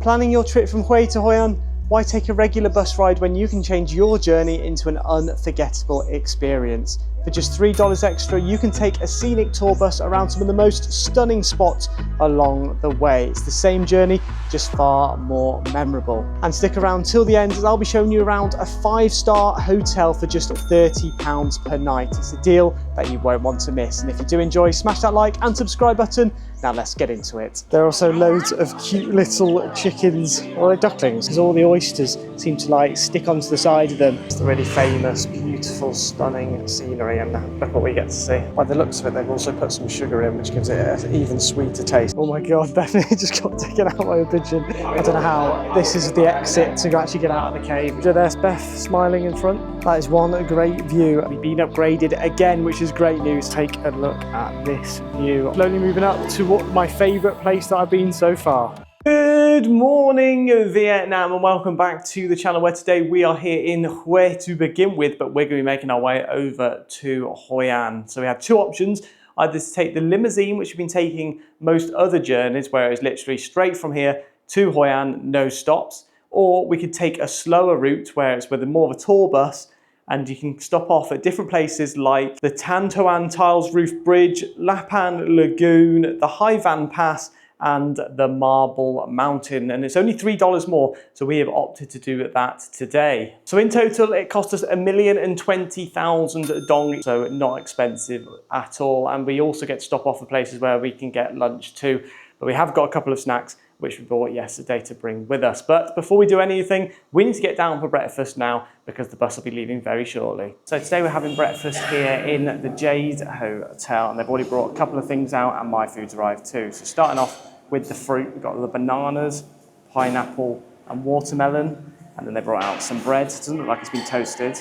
Planning your trip from Hue to Hoi An? Why take a regular bus ride when you can change your journey into an unforgettable experience? For just $3 extra, you can take a scenic tour bus around some of the most stunning spots along the way. It's the same journey, just far more memorable. And stick around till the end, as I'll be showing you around a 5-star hotel for just £30 per night. It's a deal that you won't want to miss. And if you do enjoy, smash that like and subscribe button. Now let's get into it. There are also loads of cute little chickens, or ducklings, because all the oysters seem to like stick onto the side of them. It's the really famous, beautiful, stunning scenery, and look what we get to see. By the looks of it, they've also put some sugar in, which gives it an even sweeter taste. Oh my god, definitely just got taken out by a pigeon. I don't know how. This is the exit to actually get out of the cave. So there's Beth smiling in front. That is one great view. We've been upgraded again, which is great news. Take a look at this view. Slowly moving up to my favourite place that I've been so far. Good morning, Vietnam, and welcome back to the channel, where today we are here in Hue to begin with, but we're going to be making our way over to Hoi An. So we have two options: either to take the limousine, which we've been taking most other journeys, where it's literally straight from here to Hoi An, no stops, or we could take a slower route where it's with more of a tour bus, and you can stop off at different places like the Toan Tiles Roof Bridge, An Lagoon, the Hai Van Pass, and the Marble Mountain. And it's only $3 more, so we have opted to do that today. So in total, it cost us $1,020,000 dong, so not expensive at all. And we also get to stop off at places where we can get lunch too. But we have got a couple of snacks which we bought yesterday to bring with us. But before we do anything, we need to get down for breakfast now, because the bus will be leaving very shortly. So today we're having breakfast here in the Jade Hotel, and they've already brought a couple of things out, and my food's arrived too. So starting off with the fruit, we've got the bananas, pineapple and watermelon, and then they brought out some bread. It doesn't look like it's been toasted.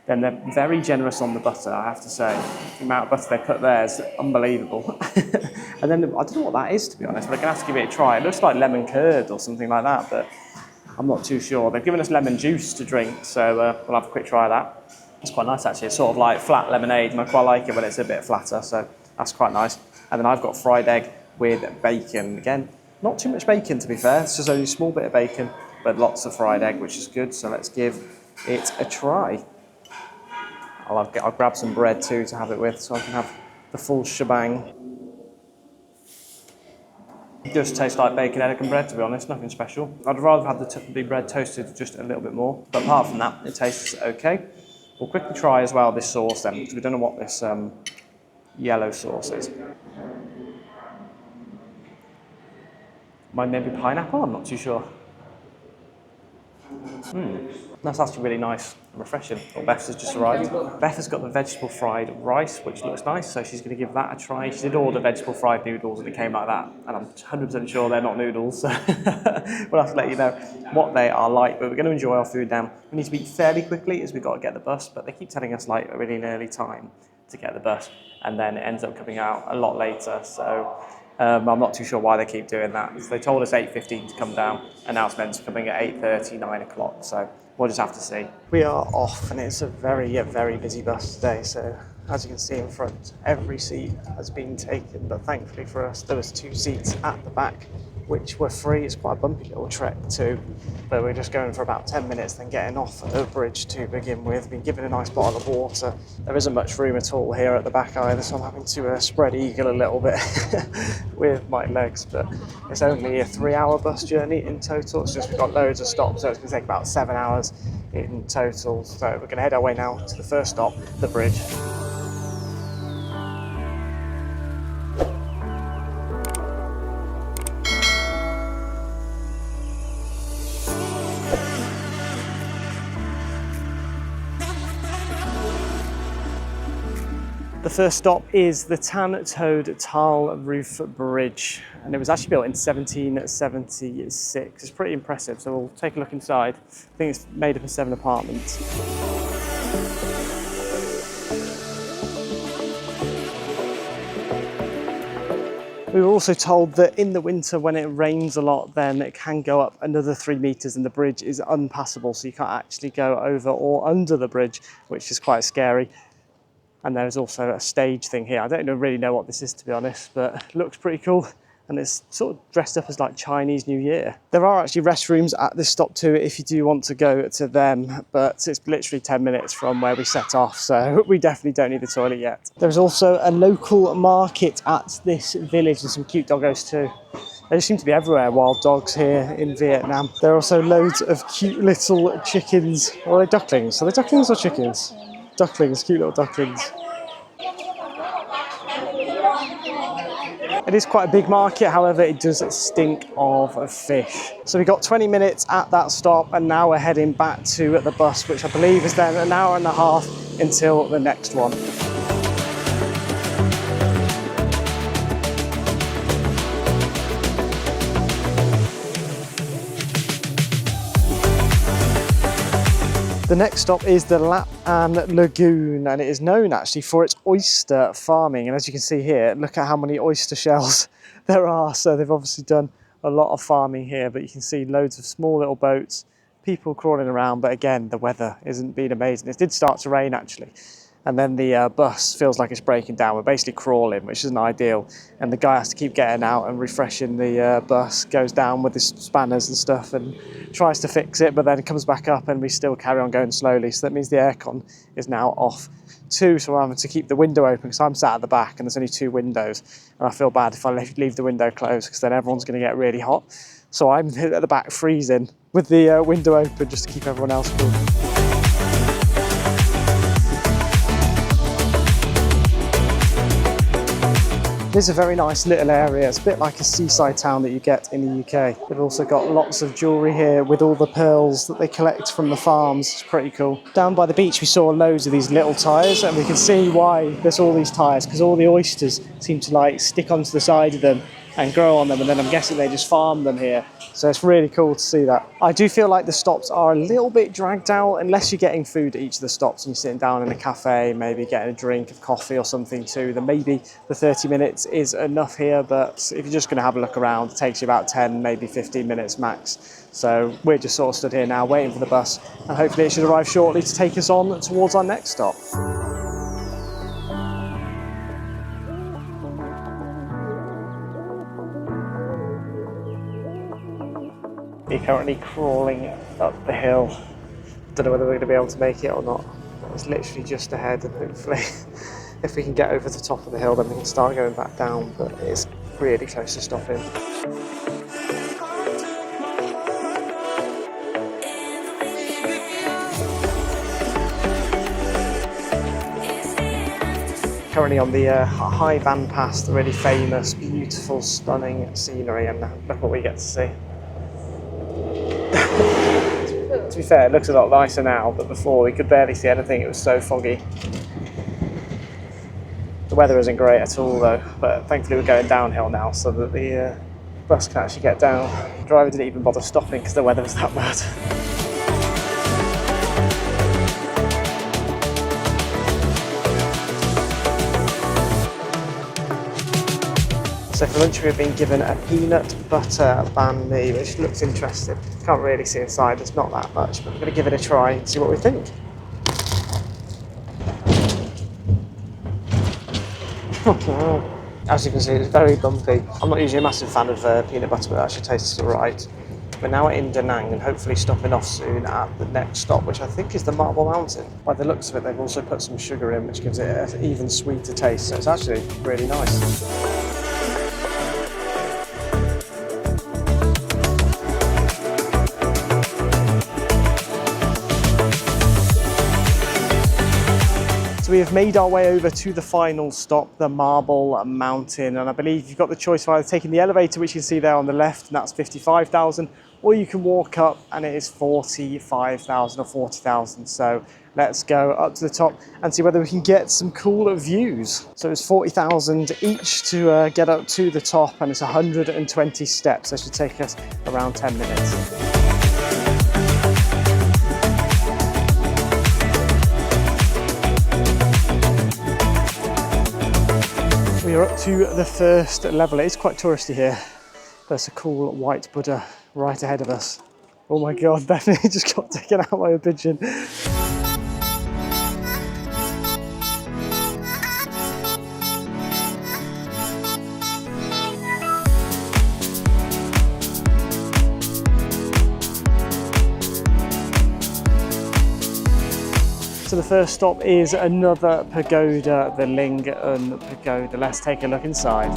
Then they're very generous on the butter, I have to say. The amount of butter they put there is unbelievable. And then, I don't know what that is, to be honest, but I'm going to have to give it a try. It looks like lemon curd or something like that, but I'm not too sure. They've given us lemon juice to drink, so we'll have a quick try of that. It's quite nice, actually. It's sort of like flat lemonade, and I quite like it when it's a bit flatter, so that's quite nice. And then I've got fried egg with bacon. Again, not too much bacon, to be fair. It's just only a small bit of bacon, but lots of fried egg, which is good. So let's give it a try. I'll grab some bread too to have it with, so I can have the full shebang. It does taste like bacon, egg and bread, to be honest, nothing special. I'd rather have the bread toasted just a little bit more, but apart from that, it tastes okay. We'll quickly try as well this sauce then, because we don't know what this yellow sauce is. Might maybe pineapple, I'm not too sure. That's actually really nice and refreshing. Well, Beth has just arrived. Beth has got the vegetable fried rice, which looks nice, so she's going to give that a try. She did order vegetable fried noodles and it came like that, and I'm 100% sure they're not noodles, so we'll have to let you know what they are like. But we're going to enjoy our food now. We need to eat fairly quickly, as we've got to get the bus, but they keep telling us like a really early time to get the bus, and then it ends up coming out a lot later, so I'm not too sure why they keep doing that. So they told us 8:15 to come down, and now it's meant to be coming at 8:30, 9 o'clock, so we'll just have to see. We are off, and it's a very busy bus today, so as you can see in front, every seat has been taken, but thankfully for us, there was 2 seats at the back, which were free. It's quite a bumpy little trek too, but we're just going for about 10 minutes, then getting off at the bridge to begin with. Been given a nice bottle of water. There isn't much room at all here at the back either, so I'm having to spread eagle a little bit with my legs, but it's only a 3-hour bus journey in total. It's just we've got loads of stops, so it's going to take about 7 hours in total. So we're going to head our way now to the first stop, the bridge. The first stop is the Tan Tile Roof Bridge, and it was actually built in 1776. It's pretty impressive, so we'll take a look inside. I think it's made up of 7 apartments. We were also told that in the winter, when it rains a lot, then it can go up another 3 meters and the bridge is unpassable, so you can't actually go over or under the bridge, which is quite scary. And there's also a stage thing here. I don't really know what this is, to be honest, but it looks pretty cool. and it's sort of dressed up as like Chinese New Year. There are actually restrooms at this stop too if you do want to go to them, but it's literally 10 minutes from where we set off, so we definitely don't need the toilet yet. There's also a local market at this village and some cute doggos too. They seem to be everywhere, wild dogs here in Vietnam. There are also loads of cute little chickens. Or are they ducklings? Are they ducklings or chickens? Ducklings, cute little ducklings. It is quite a big market, however, it does stink of fish. So we got 20 minutes at that stop, and now we're heading back to the bus, which I believe is then an hour and a half until the next one. The next stop is the An Lagoon, and it is known actually for its oyster farming. And as you can see here, look at how many oyster shells there are. So they've obviously done a lot of farming here, but you can see loads of small little boats, people crawling around. But again, the weather isn't been amazing. It did start to rain actually. And then the bus feels like it's breaking down. We're basically crawling, which isn't ideal. And the guy has to keep getting out and refreshing the bus, goes down with his spanners and stuff and tries to fix it, but then comes back up and we still carry on going slowly. So that means the aircon is now off too. So I'm having to keep the window open because I'm sat at the back and there's only 2 windows. And I feel bad if I leave the window closed because then everyone's going to get really hot. So I'm at the back freezing with the window open just to keep everyone else cool. It's a very nice little area. It's a bit like a seaside town that you get in the UK. They've also got lots of jewellery here with all the pearls that they collect from the farms. It's pretty cool. Down by the beach we saw loads of these little tyres, and we can see why there's all these tyres, because all the oysters seem to like stick onto the side of them and grow on them, and then I'm guessing they just farm them here. So it's really cool to see that. I do feel like the stops are a little bit dragged out, unless you're getting food at each of the stops and you're sitting down in a cafe, maybe getting a drink of coffee or something too, then maybe the 30 minutes is enough here. But if you're just going to have a look around, it takes you about 10, maybe 15 minutes max. So we're just sort of stood here now waiting for the bus, and hopefully it should arrive shortly to take us on towards our next stop. We're currently crawling up the hill. Don't know whether we're going to be able to make it or not. It's literally just ahead, and hopefully if we can get over the top of the hill then we can start going back down, but it's really close to stopping. Currently on the Hoi An Pass, the really famous, beautiful, stunning scenery, and look what we get to see. To be fair, it looks a lot nicer now, but before we could barely see anything, it was so foggy. The weather isn't great at all though, but thankfully we're going downhill now so that the bus can actually get down. The driver didn't even bother stopping because the weather was that bad. So for lunch we've been given a peanut butter banh mi, which looks interesting. Can't really see inside, there's not that much, but we're going to give it a try and see what we think. As you can see, it's very bumpy. I'm not usually a massive fan of peanut butter, but it actually tastes alright. We're now in Da Nang and hopefully stopping off soon at the next stop, which I think is the Marble Mountain. By the looks of it, they've also put some sugar in, which gives it an even sweeter taste, so it's actually really nice. So we have made our way over to the final stop, the Marble Mountain, and I believe you've got the choice of either taking the elevator, which you can see there on the left, and that's 55,000, or you can walk up and it is 45,000 or 40,000. So let's go up to the top and see whether we can get some cool views. So it's 40,000 each to get up to the top, and it's 120 steps. That should take us around 10 minutes. We are up to the first level. It is quite touristy here. There's a cool white Buddha right ahead of us. Oh my God, Bethany just got taken out by a pigeon. So the first stop is another pagoda, the Ling Un Pagoda. Let's take a look inside.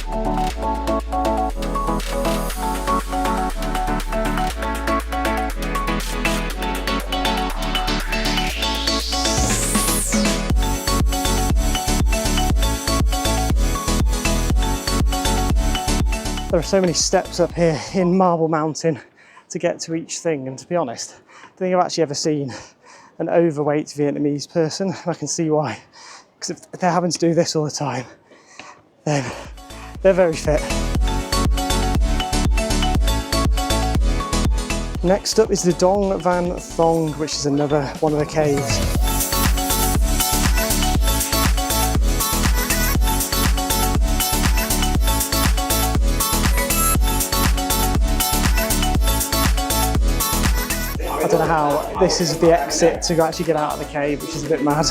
There are so many steps up here in Marble Mountain to get to each thing, and to be honest, I don't think I've actually ever seen an overweight Vietnamese person. I can see why, because if they're having to do this all the time, then they're very fit. Next up is the Dong Van Thong, which is another one of the caves. I don't know how this is the exit to actually get out of the cave, which is a bit mad.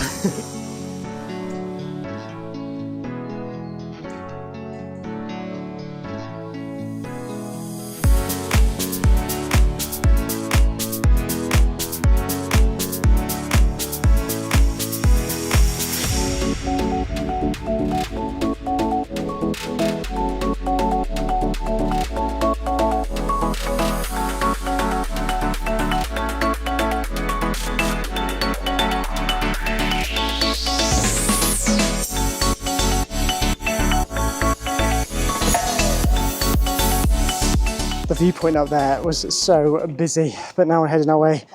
The viewpoint up there was so busy, but now we're heading our way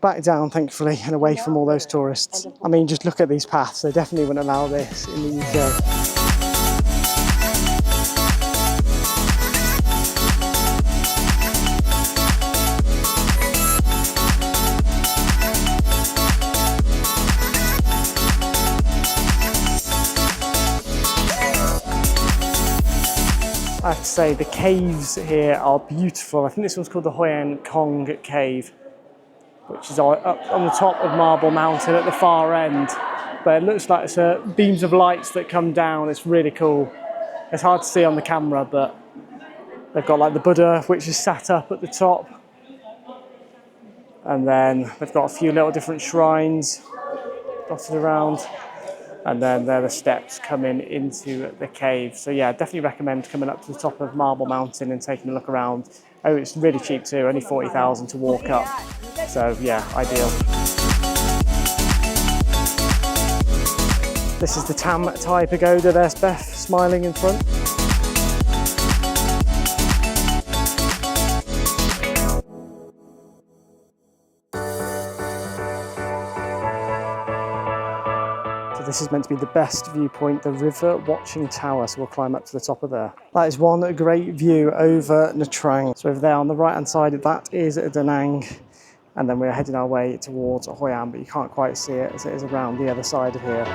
back down, thankfully, and away from all those tourists. I mean, just look at these paths. They definitely wouldn't allow this in the UK. I have to say, the caves here are beautiful. I think this one's called the Hoi An Kong Cave, which is up on the top of Marble Mountain at the far end. But it looks like it's beams of lights that come down. It's really cool. It's hard to see on the camera, but they've got like the Buddha, which is sat up at the top. And then they've got a few little different shrines dotted around. And then there are the steps coming into the cave. So yeah, definitely recommend coming up to the top of Marble Mountain and taking a look around. Oh, it's really cheap too, only 40,000 to walk up. So yeah, ideal. This is the Tam Thai Pagoda. There's Beth smiling in front. This is meant to be the best viewpoint, the river watching tower, so we'll climb up to the top of there. That is one great view over Nha Trang. So over there on the right hand side, that is Da Nang, and then we're heading our way towards Hoi An, but you can't quite see it as it is around the other side of here.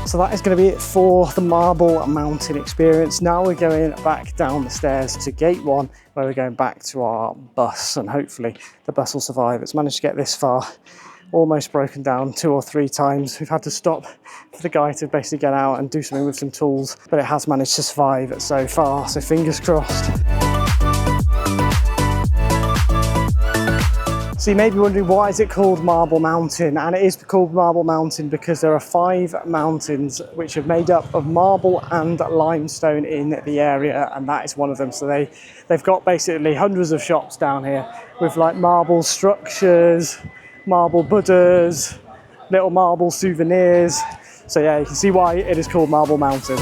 So that is going to be it for the Marble Mountain experience. Now we're going back down the stairs to gate 1, where we're going back to our bus, and hopefully the bus will survive. It's managed to get this far, almost broken down 2 or 3 times. We've had to stop for the guy to basically get out and do something with some tools, but it has managed to survive so far, so fingers crossed. So you may be wondering, why is it called Marble Mountain? And it is called Marble Mountain because there are 5 mountains which are made up of marble and limestone in the area, and that is one of them. So they've got basically hundreds of shops down here with like marble structures, marble Buddhas, little marble souvenirs. So yeah, you can see why it is called Marble Mountain.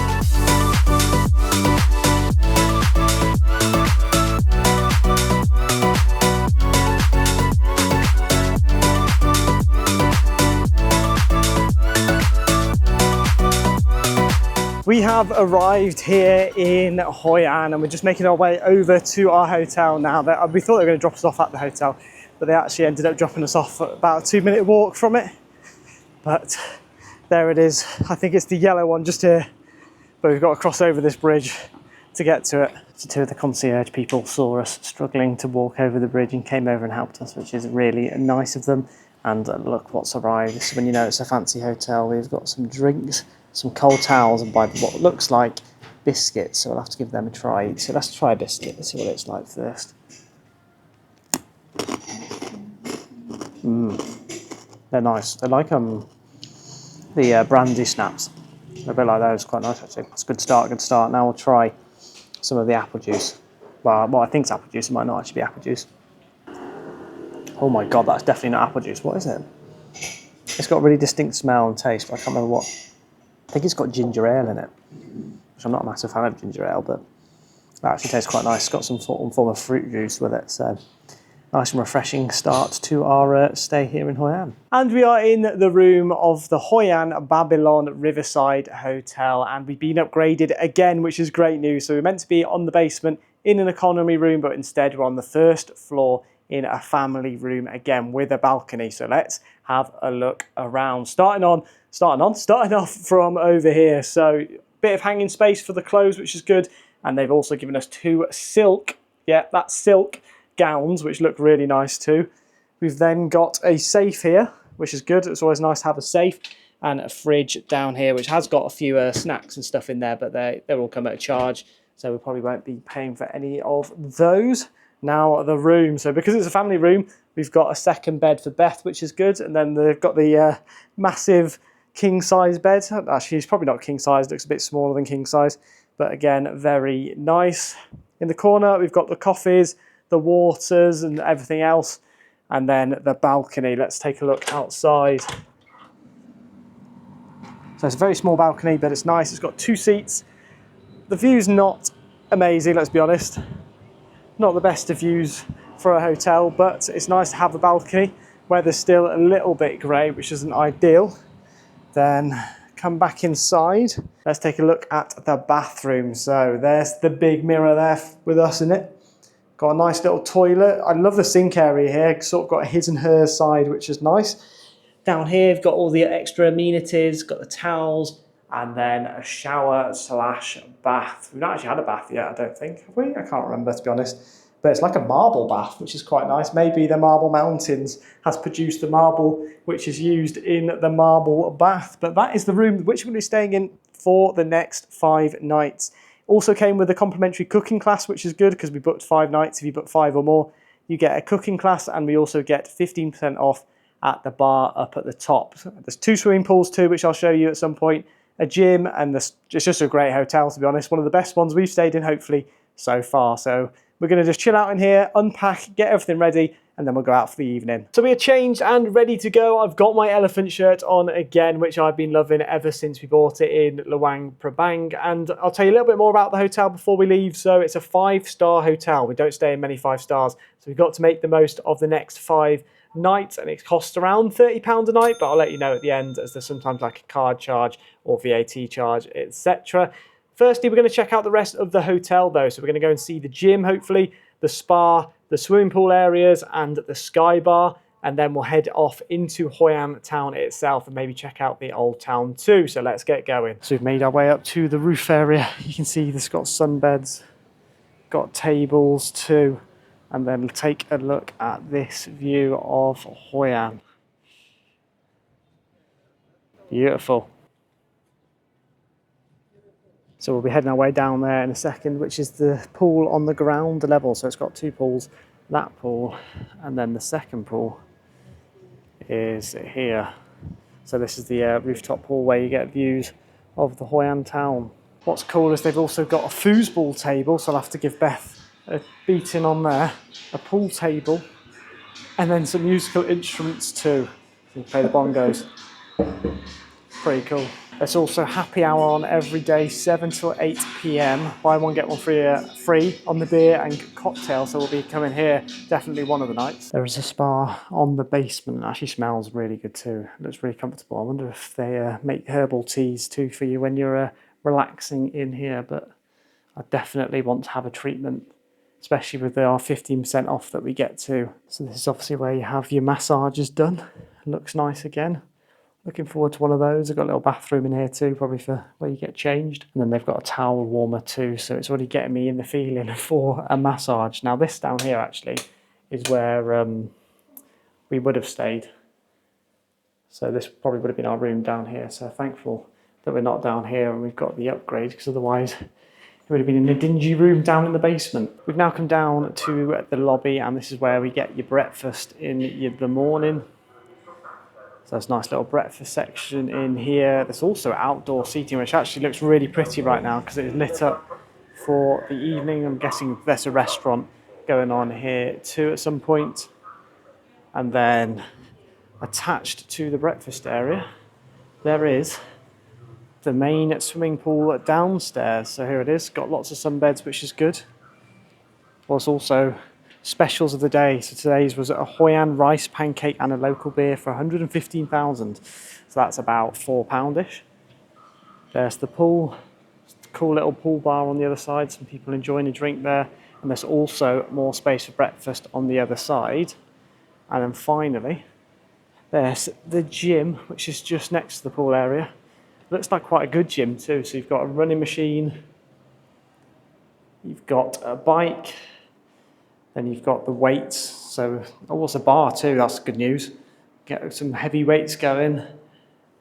We have arrived here in Hoi An and we're just making our way over to our hotel now. We thought they were going to drop us off at the hotel, but they actually ended up dropping us off about a 2-minute walk from it. But there it is. I think it's the yellow one just here, but we've got to cross over this bridge to get to it. So 2 of the concierge people saw us struggling to walk over the bridge and came over and helped us, which is really nice of them. And look what's arrived. So when you know it's a fancy hotel, we've got some drinks, some cold towels, and by what looks like biscuits, so I'll have to give them a try. So let's try a biscuit, let's see what it's like first. They're nice. They're like the brandy snaps. They're a bit like those, quite nice actually. It's a good start, good start. Now we'll try some of the apple juice. Well, I think it's apple juice, it might not actually be apple juice. Oh my god, that's definitely not apple juice. What is it? It's got a really distinct smell and taste, but I can't remember what. I think it's got ginger ale in it, which I'm not a massive fan of ginger ale, but that actually tastes quite nice. It's got some form of fruit juice with it, so nice and refreshing start to our stay here in Hoi An. And we are in the room of the Hoi An Babylon Riverside Hotel, and we've been upgraded again, which is great news. So we're meant to be on the basement in an economy room, but instead we're on the first floor in a family room again with a balcony. So let's have a look around. Starting off from over here. So bit of hanging space for the clothes, which is good. And they've also given us 2 silk, yeah, that's silk gowns, which look really nice too. We've then got a safe here, which is good. It's always nice to have a safe, and a fridge down here, which has got a few snacks and stuff in there, but they all come at a charge, so we probably won't be paying for any of those. Now the room, so because it's a family room, we've got a second bed for Beth, which is good, and then they've got the massive king size bed. Actually, it's probably not king size, looks a bit smaller than king size, but again, very nice. In the corner, we've got the coffees, the waters and everything else, and then the balcony. Let's take a look outside. So it's a very small balcony, but it's nice. It's got 2 seats. The view's not amazing, let's be honest. Not the best of views for a hotel, but it's nice to have a balcony. Weather's still a little bit grey, which isn't ideal. Then come back inside. Let's take a look at the bathroom. So there's the big mirror there with us in it. Got a nice little toilet. I love the sink area here. Sort of got a his and hers side, which is nice. Down here, we've got all the extra amenities, got the towels, and then a shower / bath. We've not actually had a bath yet, I don't think. Have we? I can't remember, to be honest. But it's like a marble bath, which is quite nice. Maybe the Marble Mountains has produced the marble which is used in the marble bath. But that is the room which we're going to be staying in for the next 5 nights. Also came with a complimentary cooking class, which is good because we booked 5 nights. If you book 5 or more, you get a cooking class, and we also get 15% off at the bar up at the top. There's 2 swimming pools too, which I'll show you at some point, a gym, and it's just a great hotel, to be honest. One of the best ones we've stayed in, hopefully, so far. So we're going to just chill out in here, unpack, get everything ready, and then we'll go out for the evening. So we are changed and ready to go. I've got my elephant shirt on again, which I've been loving ever since we bought it in Luang Prabang. And I'll tell you a little bit more about the hotel before we leave. So it's a 5-star hotel. We don't stay in many 5 stars. So we've got to make the most of the next 5 nights, and it costs around £30 a night, but I'll let you know at the end, as there's sometimes like a card charge or VAT charge, etc. Firstly, we're going to check out the rest of the hotel though. So we're going to go and see the gym, hopefully, the spa, the swimming pool areas, and the sky bar. And then we'll head off into Hoi An town itself and maybe check out the old town too. So let's get going. So we've made our way up to the roof area. You can see this got sunbeds, got tables too. And then we'll take a look at this view of Hoi An. Beautiful. So we'll be heading our way down there in a second, which is the pool on the ground level. So it's got 2 pools, that pool, and then the second pool is here. So this is the rooftop pool where you get views of the Hoi An town. What's cool is they've also got a foosball table, so I'll have to give Beth a beating on there, a pool table, and then some musical instruments too. So you play the bongos. Pretty cool. There's also happy hour on every day, 7 till 8 PM. Buy one, get one free on the beer and cocktail, so we'll be coming here definitely one of the nights. There is a spa on the basement. It actually smells really good too. It looks really comfortable. I wonder if they make herbal teas too for you when you're relaxing in here, but I definitely want to have a treatment, especially with our 15% off that we get too. So this is obviously where you have your massages done. It looks nice again. Looking forward to one of those. I've got a little bathroom in here too, probably for where you get changed. And then they've got a towel warmer too, so it's already getting me in the feeling for a massage. Now this down here actually is where we would have stayed. So this probably would have been our room down here. So thankful that we're not down here and we've got the upgrade, because otherwise would have been in a dingy room down in the basement. We've now come down to the lobby, and this is where we get your breakfast in the morning. So there's a nice little breakfast section in here. There's also outdoor seating, which actually looks really pretty right now because it's lit up for the evening. I'm guessing there's a restaurant going on here too at some point. And then attached to the breakfast area, there is the main swimming pool downstairs. So here it is, got lots of sunbeds, which is good. There's also specials of the day. So today's was a Hoi An rice pancake and a local beer for 115,000. So that's about £4-ish. There's the pool, cool little pool bar on the other side. Some people enjoying a drink there. And there's also more space for breakfast on the other side. And then finally, there's the gym, which is just next to the pool area. Looks like quite a good gym too. So you've got a running machine, you've got a bike, then you've got the weights. So, oh, what's a bar too? That's good news. Get some heavy weights going,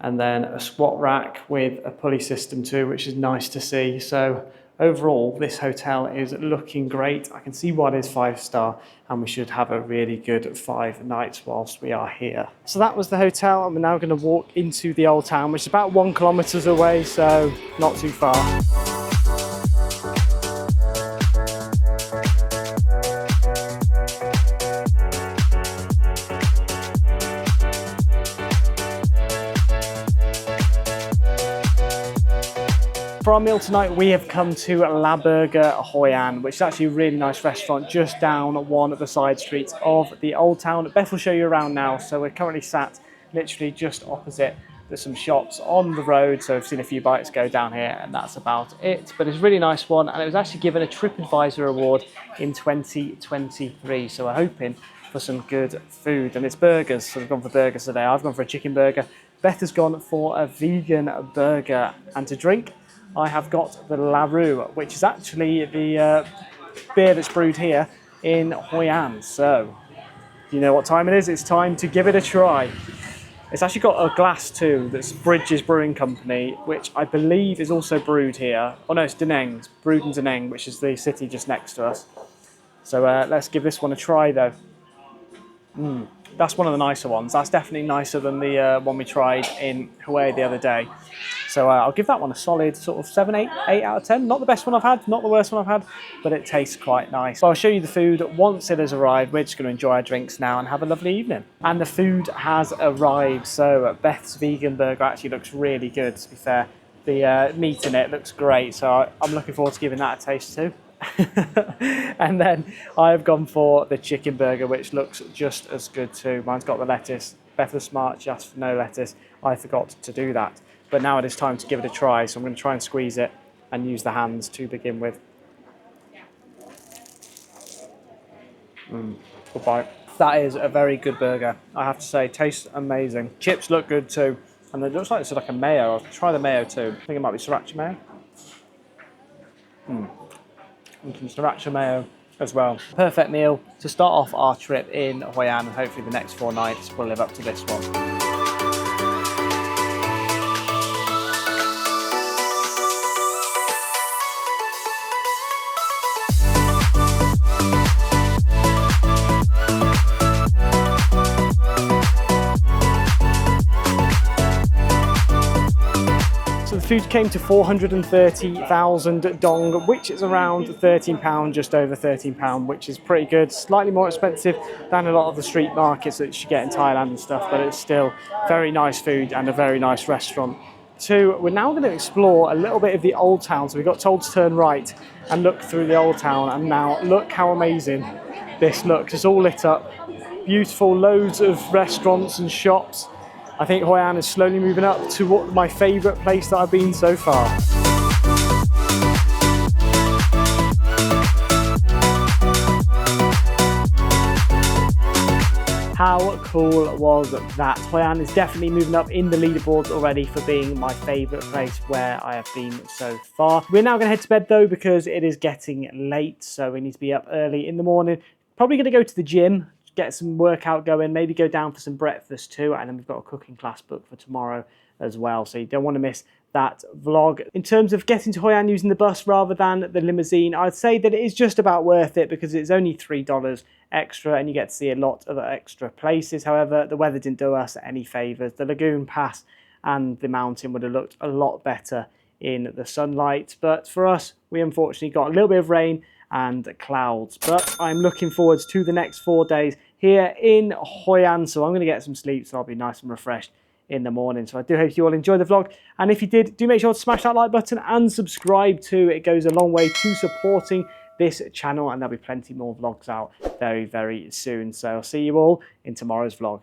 and then a squat rack with a pulley system too, which is nice to see. So overall, this hotel is looking great. I can see why it is 5-star, and we should have a really good 5 nights whilst we are here. So that was the hotel, and we're now going to walk into the old town, which is about 1 kilometre away, so not too far. For our meal tonight, we have come to Burger Hoi An, which is actually a really nice restaurant just down one of the side streets of the old town. Beth will show you around now. So we're currently sat literally just opposite. There's some shops on the road, so I've seen a few bites go down here, and that's about it. But it's a really nice one, and it was actually given a TripAdvisor award in 2023. So we're hoping for some good food, and it's burgers. So we've gone for burgers today. I've gone for a chicken burger. Beth has gone for a vegan burger, and to drink, I have got the Lagoon, which is actually the beer that's brewed here in Hoi An. So, you know what time it is? It's time to give it a try. It's actually got a glass too, that's Bridges Brewing Company, which I believe is also brewed here. Oh no, it's Da Nang. It's brewed in Da Nang, which is the city just next to us. So let's give this one a try though. That's one of the nicer ones. That's definitely nicer than the one we tried in Hawaii the other day. So I'll give that one a solid sort of 7, 8 out of 10. Not the best one I've had, not the worst one I've had, but it tastes quite nice. So I'll show you the food once it has arrived. We're just going to enjoy our drinks now and have a lovely evening. And the food has arrived. So Beth's vegan burger actually looks really good, to be fair. The meat in it looks great. So I'm looking forward to giving that a taste too. And then I've gone for the chicken burger, which looks just as good too. Mine's got the lettuce. Beth was smart, she asked for no lettuce. I forgot to do that. But now it is time to give it a try, so I'm going to try and squeeze it and use the hands to begin with. Good bite. That is a very good burger, I have to say. Tastes amazing. Chips look good too, and it looks like it's like a mayo. I'll try the mayo too. I think it might be sriracha mayo. And some sriracha mayo as well. Perfect meal to start off our trip in Hoi An, and hopefully the next 4 nights will live up to this one. So the food came to 430,000 dong, which is around £13, just over £13, which is pretty good. Slightly more expensive than a lot of the street markets that you get in Thailand and stuff, but it's still very nice food and a very nice restaurant too. We're now going to explore a little bit of the old town. So we got told to turn right and look through the old town, and now look how amazing this looks. It's all lit up, beautiful, loads of restaurants and shops. I think Hoi An is slowly moving up to my favourite place that I've been so far. How cool was that? Hoi An is definitely moving up in the leaderboards already for being my favourite place where I have been so far. We're now going to head to bed though, because it is getting late, so we need to be up early in the morning. Probably going to go to the gym, get some workout going, maybe go down for some breakfast too, and then we've got a cooking class booked for tomorrow as well. So you don't want to miss that vlog. In terms of getting to Hoi An using the bus rather than the limousine, I'd say that it is just about worth it because it's only $3 extra and you get to see a lot of extra places. However, the weather didn't do us any favours. The lagoon pass and the mountain would have looked a lot better in the sunlight, but for us, we unfortunately got a little bit of rain and clouds. But I'm looking forward to the next 4 days here in Hoi An, so I'm going to get some sleep so I'll be nice and refreshed in the morning. So I do hope you all enjoyed the vlog, and if you did, do make sure to smash that like button and subscribe too. It goes a long way to supporting this channel, and there'll be plenty more vlogs out very, very soon. So I'll see you all in tomorrow's vlog.